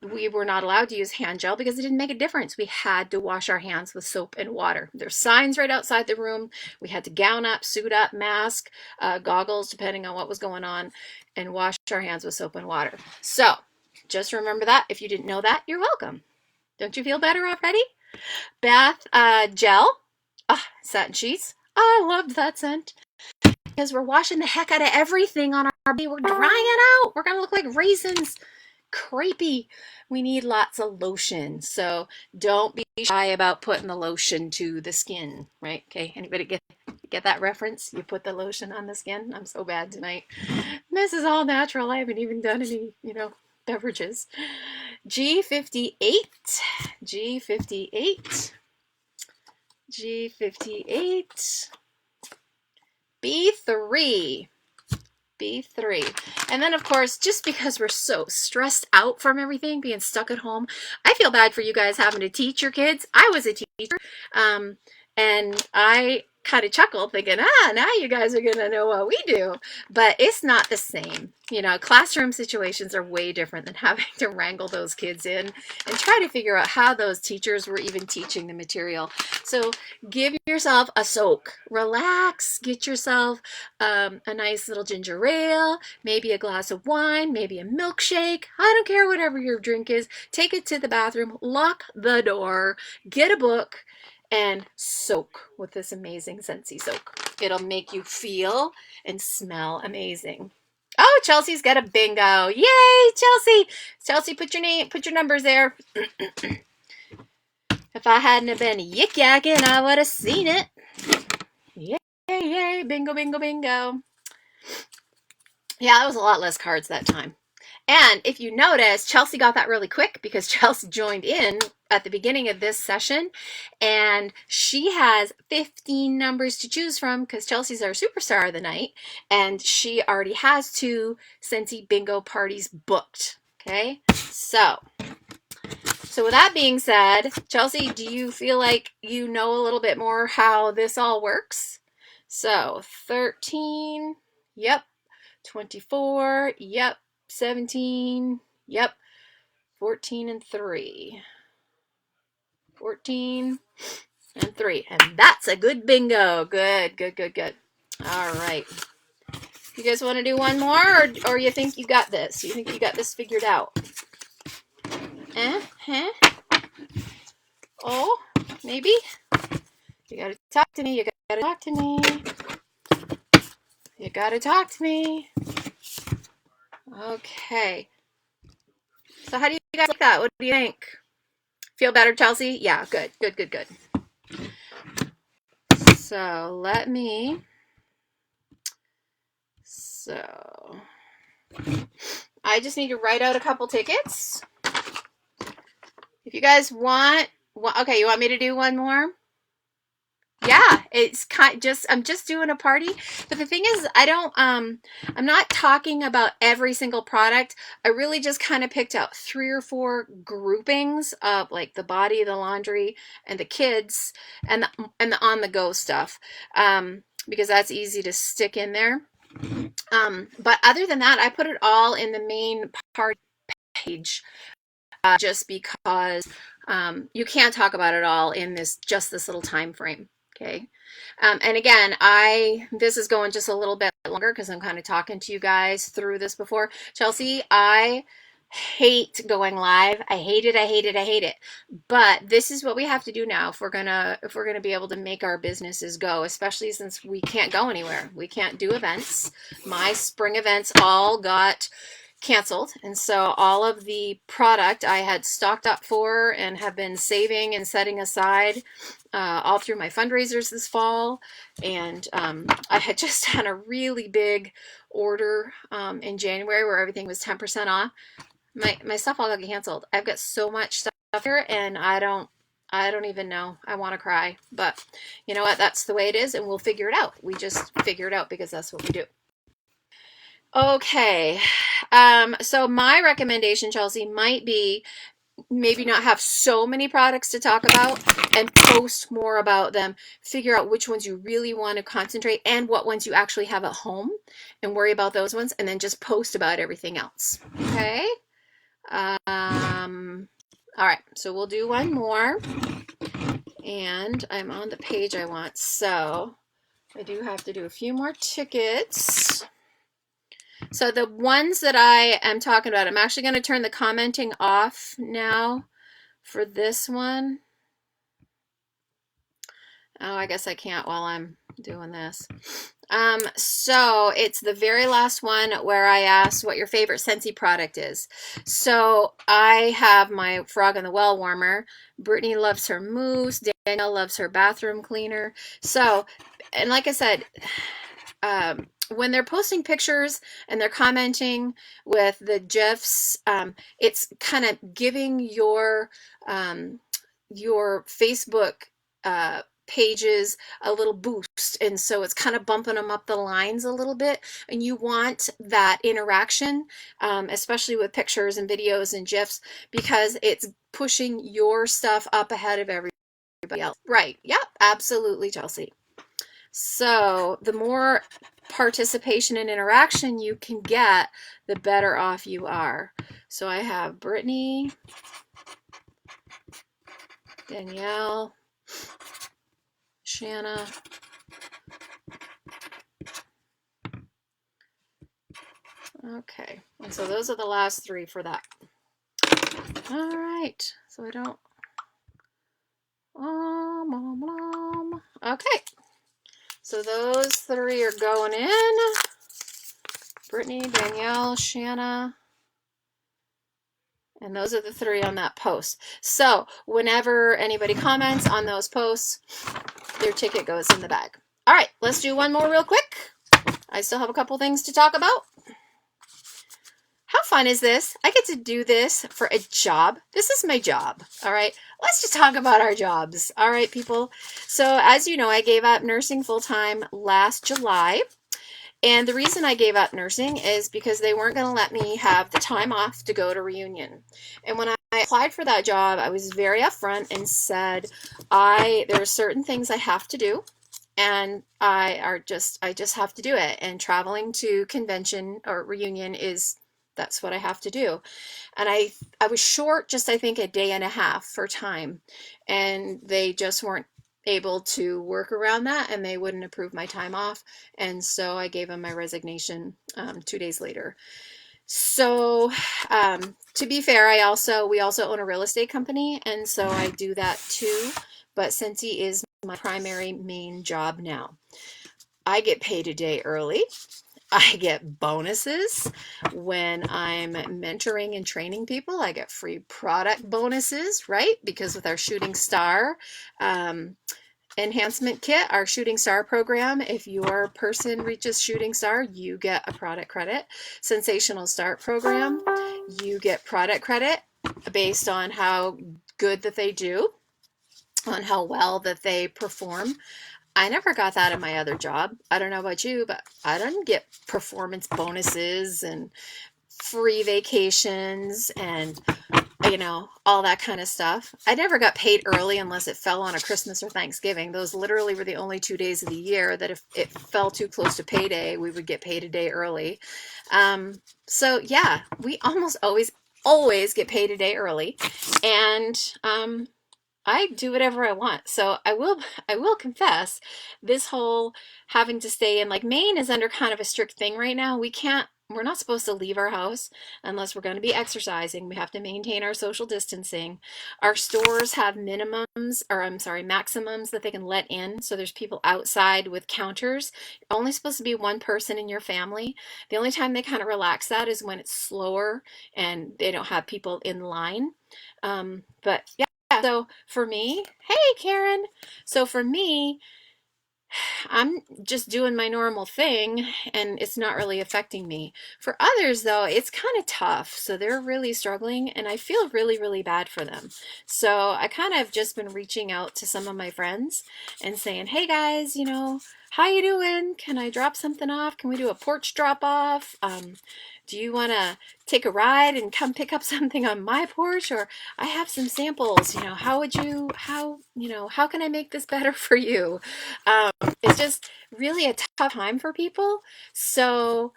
we were not allowed to use hand gel because it didn't make a difference. We had to wash our hands with soap and water. There's signs right outside the room. We had to gown up, suit up, mask, goggles, depending on what was going on, and wash our hands with soap and water. So just remember that. If you didn't know that, you're welcome. Don't you feel better already? Bath gel, satin sheets. I loved that scent because we're washing the heck out of everything on our body. We're drying it out. We're going to look like raisins. Crepey. We need lots of lotion. So don't be shy about putting the lotion to the skin, right? Okay. Anybody get that reference? You put the lotion on the skin. I'm so bad tonight. This is all natural. I haven't even done any, beverages. G58, G58, G58, B3, B3. And then, of course, just because we're so stressed out from everything, being stuck at home, I feel bad for you guys having to teach your kids. I was a teacher, and I kind of chuckled thinking, now you guys are going to know what we do. But it's not the same. You know, classroom situations are way different than having to wrangle those kids in and try to figure out how those teachers were even teaching the material. So give yourself a soak, relax, get yourself a nice little ginger ale, maybe a glass of wine, maybe a milkshake. I don't care, whatever your drink is. Take it to the bathroom, lock the door, get a book, and soak with this amazing Scentsy soak. It'll make you feel and smell amazing. Oh, Chelsea's got a bingo. Yay, Chelsea. Chelsea, put your numbers there. If I hadn't have been yik-yakking, I would have seen it. Yay, yay, bingo, bingo, bingo. Yeah, that was a lot less cards that time. And if you notice, Chelsea got that really quick because Chelsea joined in at the beginning of this session, and she has 15 numbers to choose from because Chelsea's our superstar of the night, and she already has 2 Scentsy Bingo parties booked. Okay, so with that being said, Chelsea, do you feel like you know a little bit more how this all works? So 13, yep, 24, yep, 17, yep, 14 and 3. 14 and 3. And that's a good bingo. Good, good, good, good. All right. You guys want to do one more, or you think you got this? You think you got this figured out? Oh, maybe? You got to talk to me. You got to talk to me. You got to talk to me. Okay. So how do you guys like that? What do you think? Feel better, Chelsea? Yeah, good, good, good, good. So let me, I just need to write out a couple tickets. If you guys want, okay, you want me to do one more? Yeah, it's I'm just doing a party. But the thing is, I'm not talking about every single product. I really just kind of picked out 3 or 4 groupings of like the body, the laundry, and the kids, and the on-the-go stuff, because that's easy to stick in there. But other than that, I put it all in the main party page, just because you can't talk about it all in this little time frame. Okay. And again, this is going just a little bit longer because I'm kind of talking to you guys through this before. Chelsea, I hate going live. I hate it. I hate it. I hate it. But this is what we have to do now if we're gonna be able to make our businesses go, especially since we can't go anywhere. We can't do events. My spring events all got canceled, and so all of the product I had stocked up for and have been saving and setting aside all through my fundraisers this fall, and I had just had a really big order in January where everything was 10% off. My stuff all got canceled. I've got so much stuff here, and I don't even know. I want to cry, but you know what? That's the way it is, and we'll figure it out. We just figure it out because that's what we do. Okay, so my recommendation, Chelsea, might be maybe not have so many products to talk about and post more about them. Figure out which ones you really want to concentrate and what ones you actually have at home and worry about those ones, and then just post about everything else. Okay? All right, so we'll do one more, and I'm on the page I want, so I do have to do a few more tickets. So the ones that I am talking about, I'm actually going to turn the commenting off now for this one. Oh, I guess I can't while I'm doing this. So it's the very last one where I asked what your favorite Scentsy product is. So I have my Frog in the Well warmer. Brittany loves her mousse. Danielle loves her bathroom cleaner. So, and like I said, when they're posting pictures and they're commenting with the GIFs, it's kind of giving your Facebook pages a little boost, and so it's kind of bumping them up the lines a little bit, and you want that interaction, especially with pictures and videos and GIFs, because it's pushing your stuff up ahead of everybody else. Right. Yep, absolutely, Chelsea. So the more participation and interaction you can get, the better off you are. So I have Brittany, Danielle, Shanna, okay, and so those are the last three for that. All right, so I don't, okay, so those three are going in. Brittany, Danielle, Shanna, and those are the three on that post. So whenever anybody comments on those posts, their ticket goes in the bag. All right, let's do one more real quick. I still have a couple things to talk about. How fun is this? I get to do this for a job. This is my job, all right? Let's just talk about our jobs, all right, people? So as you know, I gave up nursing full-time last July. And the reason I gave up nursing is because they weren't going to let me have the time off to go to reunion. And when I applied for that job, I was very upfront and said, there are certain things I have to do, and I just have to do it. And traveling to convention or reunion that's what I have to do. And I was short just, I think, a day and a half for time, and they just weren't able to work around that, and they wouldn't approve my time off. And so I gave them my resignation 2 days later. So to be fair, we also own a real estate company, and so I do that too. But Scentsy is my primary main job now. I get paid a day early. I get bonuses when I'm mentoring and training people. I get free product bonuses, right? Because with our Shooting Star enhancement kit, our Shooting Star program, if your person reaches Shooting Star, you get a product credit. Sensational Start program, you get product credit based on how good that they do, on how well that they perform. I never got that in my other job. I don't know about you, but I didn't get performance bonuses and free vacations and, all that kind of stuff. I never got paid early unless it fell on a Christmas or Thanksgiving. Those literally were the only 2 days of the year that if it fell too close to payday, we would get paid a day early. So yeah, we almost always get paid a day early. And, I do whatever I want. So I will confess, this whole having to stay in, like, Maine is under kind of a strict thing right now. We're not supposed to leave our house unless we're going to be exercising. We have to maintain our social distancing. Our stores have maximums that they can let in. So there's people outside with counters. You're only supposed to be one person in your family. The only time they kind of relax that is when it's slower and they don't have people in line. But yeah. So for me, hey Karen. So for me, I'm just doing my normal thing and it's not really affecting me. For others though, it's kind of tough. So they're really struggling and I feel really, really bad for them. So I kind of just been reaching out to some of my friends and saying, hey guys, how you doing? Can I drop something off? Can we do a porch drop off? Do you want to take a ride and come pick up something on my porch? Or I have some samples, how can I make this better for you? It's just really a tough time for people. So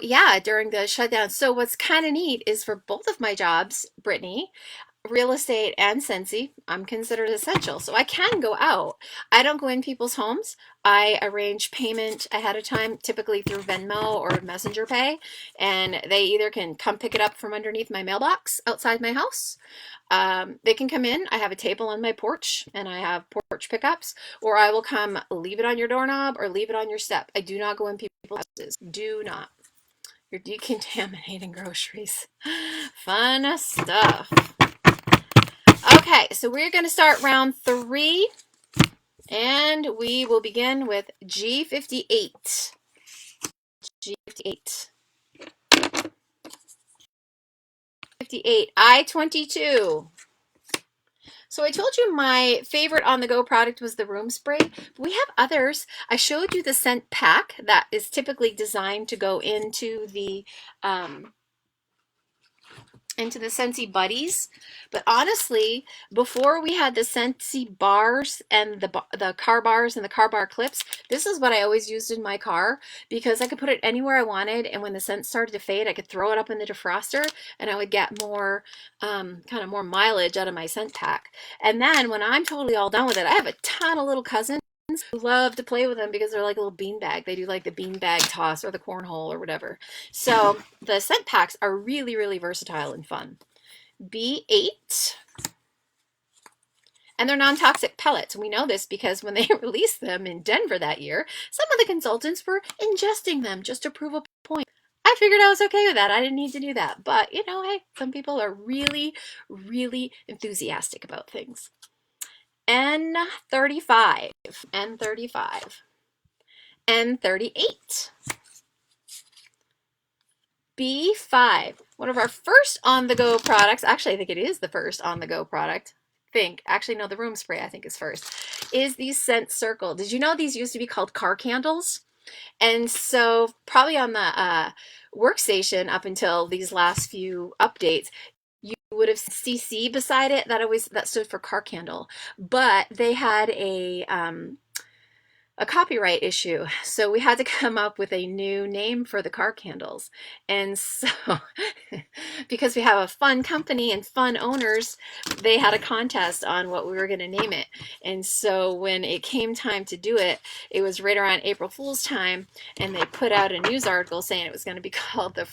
yeah, during the shutdown. So what's kind of neat is for both of my jobs, Brittany, real estate and Scentsy, I'm considered essential. So I can go out. I don't go in people's homes. I arrange payment ahead of time, typically through Venmo or Messenger Pay, and they either can come pick it up from underneath my mailbox outside my house. They can come in. I have a table on my porch and I have porch pickups, or I will come leave it on your doorknob or leave it on your step. I do not go in people's houses. Do not. You're decontaminating groceries. Fun stuff. Okay, so we're going to start round 3. And we will begin with G58. G58. 58. I-22. So I told you my favorite on-the-go product was the room spray. We have others. I showed you the scent pack that is typically designed to go into the Scentsy Buddies. But honestly, before we had the Scentsy bars and the car bars and the car bar clips, this is what I always used in my car because I could put it anywhere I wanted, and when the scent started to fade, I could throw it up in the defroster and I would get more kind of more mileage out of my scent pack. And then when I'm totally all done with it, I have a ton of little cousins who love to play with them because they're like a little beanbag. They do like the beanbag toss or the cornhole or whatever. So the scent packs are really, really versatile and fun. B8. And they're non-toxic pellets. We know this because when they released them in Denver that year, some of the consultants were ingesting them just to prove a point. I figured I was okay with that. I didn't need to do that. But, you know, hey, some people are really, really enthusiastic about things. N35. N35. N38. B5. One of our first on-the-go products. Actually, I think it is the first on-the-go product. Actually, no, the room spray I think is first. Is the Scent Circle. Did you know these used to be called car candles? And so probably on the workstation up until these last few updates, you would have CC beside it. That stood for car candle. But they had a copyright issue. So we had to come up with a new name for the car candles. And so because we have a fun company and fun owners, they had a contest on what we were going to name it. And so when it came time to do it, it was right around April Fool's time, and they put out a news article saying it was going to be called the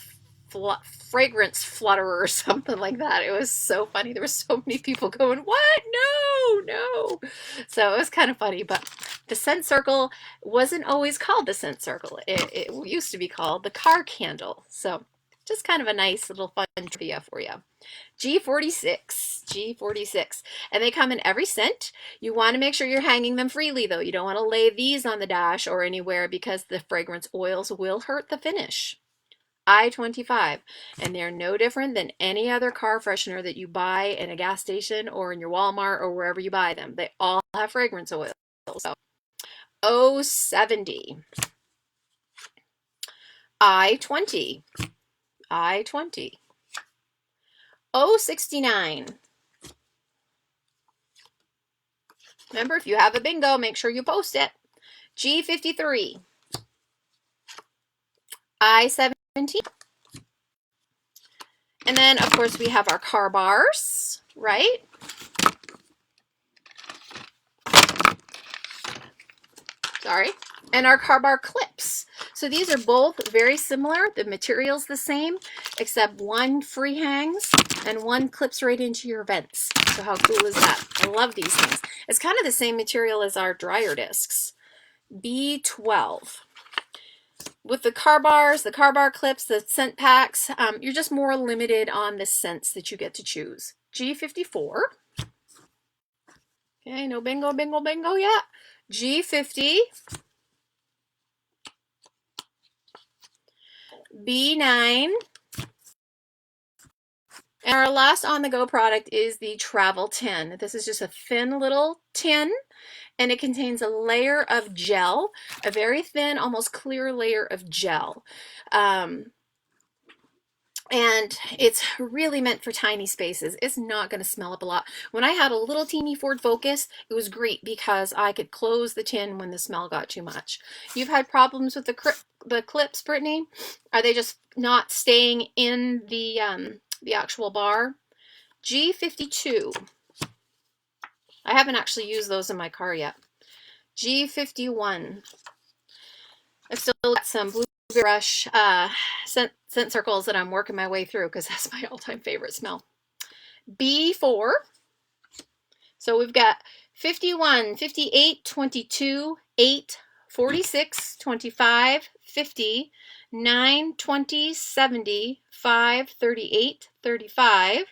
fragrance flutterer or something like that. It was so funny. There were so many people going, what? No. So it was kind of funny, but the Scent Circle wasn't always called the Scent Circle. It used to be called the car candle. So just kind of a nice little fun trivia for you. G46. And they come in every scent. You want to make sure you're hanging them freely though. You don't want to lay these on the dash or anywhere because the fragrance oils will hurt the finish. I-25, and they're no different than any other car freshener that you buy in a gas station or in your Walmart or wherever you buy them. They all have fragrance oils. So, O70, I-20, O69. Remember, if you have a bingo, make sure you post it. G53, I-17. And then, of course, we have our car bars, right? Sorry. And our car bar clips. So these are both very similar. The material's the same, except one free hangs and one clips right into your vents. So how cool is that? I love these things. It's kind of the same material as our dryer discs. B12. With the car bars, the car bar clips, the scent packs, you're just more limited on the scents that you get to choose. G54. Okay, no bingo yet. G50. B9. And our last on-the-go product is the travel tin. This is just a thin little tin, and it contains a layer of gel, a very thin, almost clear layer of gel. And it's really meant for tiny spaces. It's not going to smell up a lot. When I had a little teeny Ford Focus, it was great because I could close the tin when the smell got too much. You've had problems with the clips, Brittany? Are they just not staying in the actual bar? G52. I haven't actually used those in my car yet. G51. I've still got some Blue Brush scent circles that I'm working my way through because that's my all-time favorite smell. B4. So we've got 51, 58, 22, 8, 46, 25, 50, 9, 20, 70, 5, 38, 35,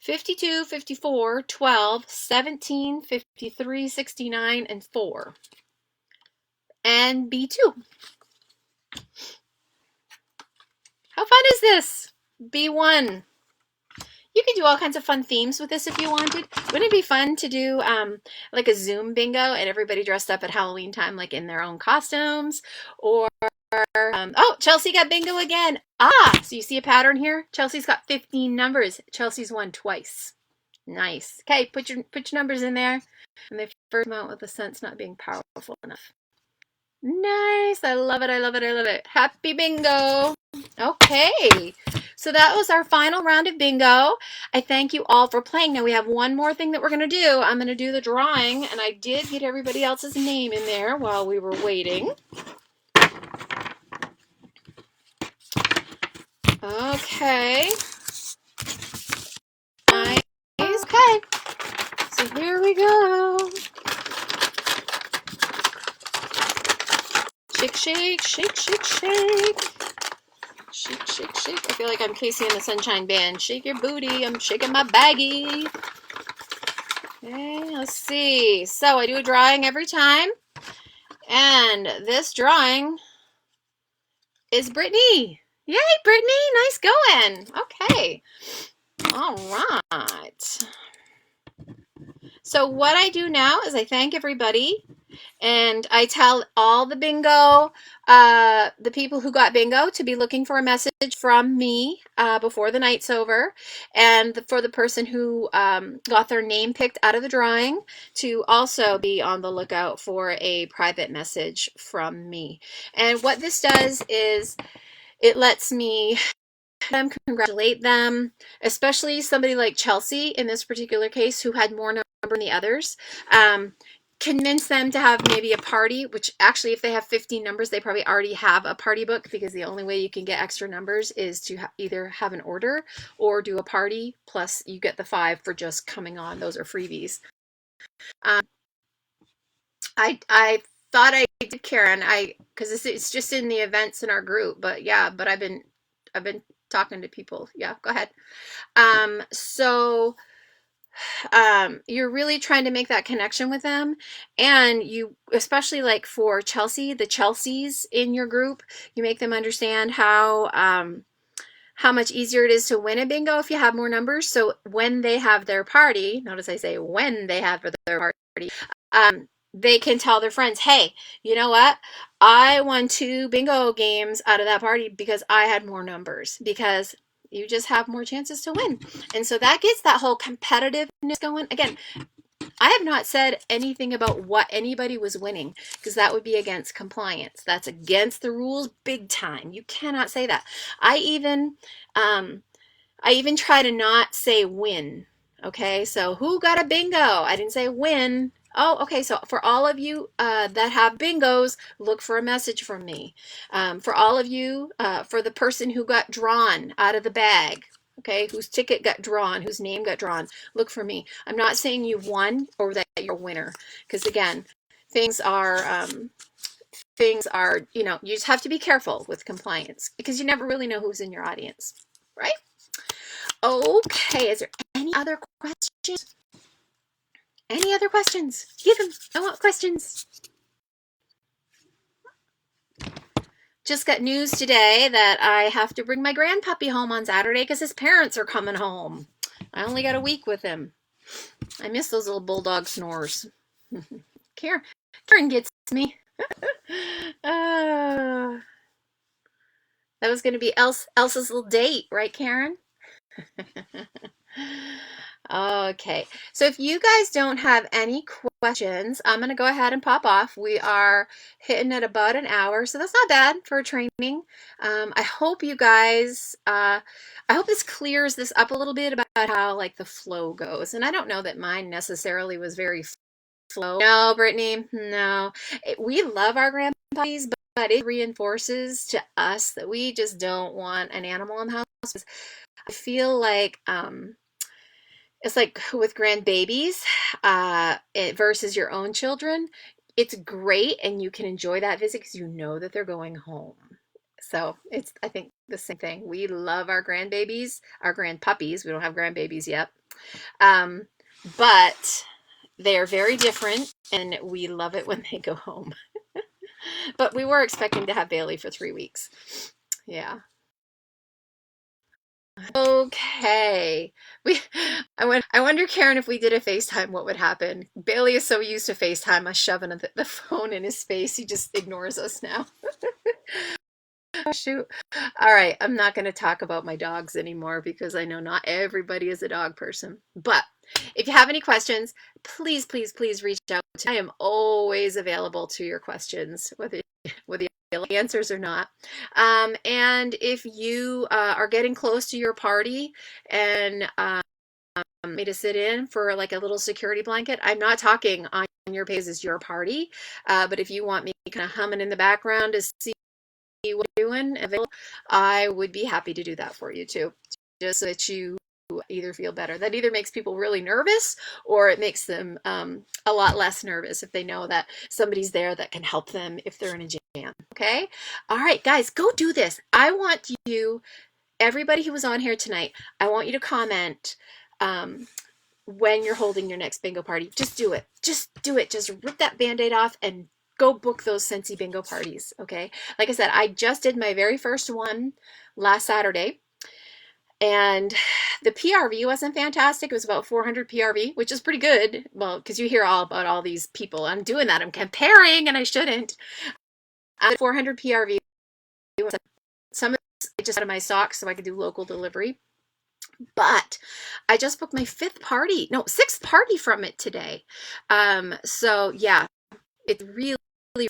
52, 54, 12, 17, 53, 69, and 4. And B2. How fun is this? B1. You could do all kinds of fun themes with this if you wanted. Wouldn't it be fun to do like a Zoom bingo and everybody dressed up at Halloween time, like in their own costumes? Or, oh, Chelsea got bingo again. Ah, so you see a pattern here? Chelsea's got 15 numbers. Chelsea's won twice. Nice. Okay, put your numbers in there. And they first come out with the scents not being powerful enough. Nice. I love it. I love it. I love it. Happy bingo. Okay. So that was our final round of bingo. I thank you all for playing. Now we have one more thing that we're going to do. I'm going to do the drawing, and I did get everybody else's name in there while we were waiting. Okay. Nice. Okay. So here we go. Shake, shake, shake, shake, shake. Shake, shake, shake. I feel like I'm Casey and the Sunshine Band. Shake your booty. I'm shaking my baggie. Okay, let's see. So I do a drawing every time. And this drawing is Brittany. Yay, Brittany. Nice going. Okay. All right. So what I do now is I thank everybody. And I tell all the bingo, the people who got bingo to be looking for a message from me before the night's over. And for the person who got their name picked out of the drawing to also be on the lookout for a private message from me. And what this does is it lets me congratulate them, especially somebody like Chelsea in this particular case who had more number than the others. Convince them to have maybe a party, which actually if they have 15 numbers, they probably already have a party book, because the only way you can get extra numbers is to either have an order or do a party, plus you get the 5 for just coming on. Those are freebies. I thought I did, Karen, because it's just in the events in our group, but yeah, but I've been talking to people. Yeah, go ahead. So you're really trying to make that connection with them, and you, especially like for Chelsea, the Chelseas in your group, you make them understand how much easier it is to win a bingo if you have more numbers. So when they have their party, notice I say when they have their party, they can tell their friends, hey, you know what? I won 2 bingo games out of that party because I had more numbers, because you just have more chances to win. And so that gets that whole competitiveness going. Again, I have not said anything about what anybody was winning, because that would be against compliance. That's against the rules big time. You cannot say that. I even try to not say win. Okay, so who got a bingo? I didn't say win. Oh, okay, so for all of you that have bingos, look for a message from me. For all of you, for the person who got drawn out of the bag, okay, whose ticket got drawn, whose name got drawn, look for me. I'm not saying you won or that you're a winner, because again, things are, you just have to be careful with compliance, because you never really know who's in your audience, right? Okay, is there any other questions? Any other questions? Give them. I want questions. Just got news today that I have to bring my grandpuppy home on Saturday because his parents are coming home. I only got a week with him. I miss those little bulldog snores. Karen gets me. That was going to be Elsa's little date, right, Karen? Okay, so if you guys don't have any questions, I'm going to go ahead and pop off. We are hitting at about an hour, so that's not bad for a training. I hope you guys, I hope this clears this up a little bit about how like the flow goes. And I don't know that mine necessarily was very flow. No, Brittany, no. We love our grandpuppies, but it reinforces to us that we just don't want an animal in the house. I feel like, it's like with grandbabies versus your own children. It's great, and you can enjoy that visit because you know that they're going home. So it's, I think, the same thing. We love our grandbabies, our grandpuppies. We don't have grandbabies yet. But they are very different, and we love it when they go home. But we were expecting to have Bailey for 3 weeks. Yeah. Okay. We I wonder, Karen, if we did a FaceTime, what would happen? Bailey is so used to FaceTime, us shoving the phone in his face, he just ignores us now. Oh, shoot. All right, I'm not going to talk about my dogs anymore because I know not everybody is a dog person. But if you have any questions, please, please, please reach out. I am always available to your questions, whether you like answers or not. And if you are getting close to your party and me to sit in for like a little security blanket, I'm not talking on your page as your party, but if you want me kind of humming in the background to see what you're doing, I would be happy to do that for you too, just so that you either feel better. That either makes people really nervous or it makes them a lot less nervous if they know that somebody's there that can help them if they're in a jam. Okay? All right, guys, go do this. I want you, everybody who was on here tonight, I want you to comment when you're holding your next bingo party. Just do it. Just do it. Just rip that Band-Aid off and go book those Scentsy Bingo parties, okay? Like I said, I just did my very first one last Saturday, and the PRV wasn't fantastic. It was about 400 PRV, which is pretty good. Well, because you hear all about all these people. I'm doing that. I'm comparing, and I shouldn't. 400 PRV. Some of it I just out of my stock so I could do local delivery. But I just booked my sixth party from it today. So yeah, it's really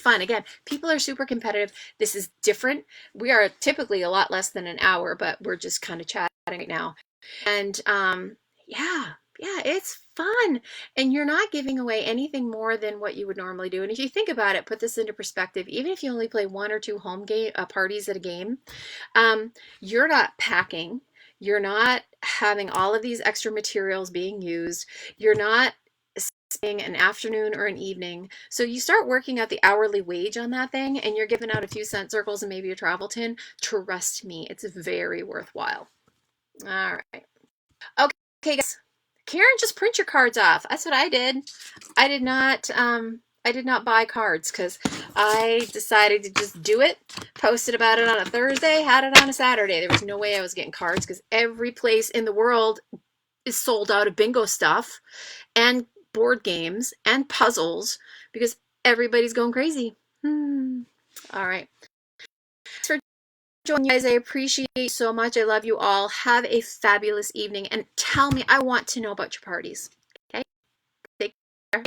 fun. Again, people are super competitive. This is different. We are typically a lot less than an hour, but we're just kind of chatting right now. And yeah, it's fun. And you're not giving away anything more than what you would normally do. And if you think about it, put this into perspective, even if you only play 1 or 2 home game parties at a game, you're not packing. You're not having all of these extra materials being used. You're not spending an afternoon or an evening. So you start working out the hourly wage on that thing, and you're giving out a few scent circles and maybe a travel tin. Trust me, it's very worthwhile. All right. Okay, guys. Karen, just print your cards off. That's what I did. I did not buy cards because I decided to just do it, posted about it on a Thursday, had it on a Saturday. There was no way I was getting cards because every place in the world is sold out of bingo stuff and board games and puzzles because everybody's going crazy. All right. Thanks for joining, you guys. I appreciate you so much. I love you all. Have a fabulous evening and tell me, I want to know about your parties. Okay? Take care.